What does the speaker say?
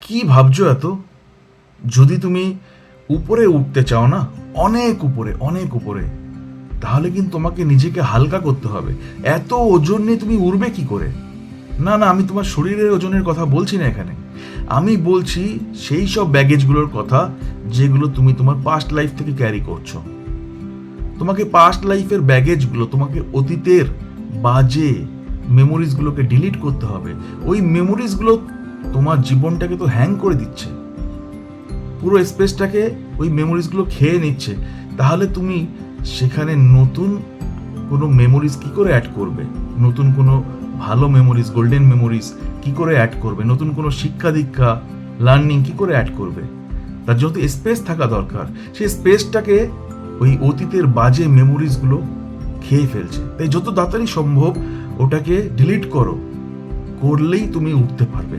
কি ভাবছো এত? যদি তুমি উপরে উঠতে চাও না, অনেক উপরে অনেক উপরে, তাহলে কিন্তু তোমাকে নিজেকে হালকা করতে হবে। এত ওজন নিয়ে তুমি উড়বে কি করে? না না, আমি তোমার শরীরের ওজনের কথা বলছি না এখানে। আমি বলছি সেই সব ব্যাগেজগুলোর কথা যেগুলো তুমি তোমার পাস্ট লাইফ থেকে ক্যারি করছো। তোমাকে পাস্ট লাইফের ব্যাগেজগুলো, তোমাকে অতীতের বাজে মেমোরিজগুলোকে ডিলিট করতে হবে। ওই মেমোরিজগুলো তোমার জীবনটাকে তো হ্যাং করে দিচ্ছে, পুরো স্পেসটাকে ওই মেমোরিজগুলো খেয়ে নিচ্ছে। তাহলে তুমি সেখানে নতুন কোনো মেমোরিজ কি করে অ্যাড করবে? নতুন কোনো ভালো মেমোরিজ, গোল্ডেন মেমোরিজ কি করে অ্যাড করবে? নতুন কোনো শিক্ষা দীক্ষা, লার্নিং কি করে অ্যাড করবে? তার যত স্পেস থাকা দরকার, সেই স্পেসটাকে ওই অতীতের বাজে মেমোরিজগুলো খেয়ে ফেলছে। তাই যত তাড়াতাড়ি সম্ভব ওটাকে ডিলিট করো, করলেই তুমি উঠতে পারবে।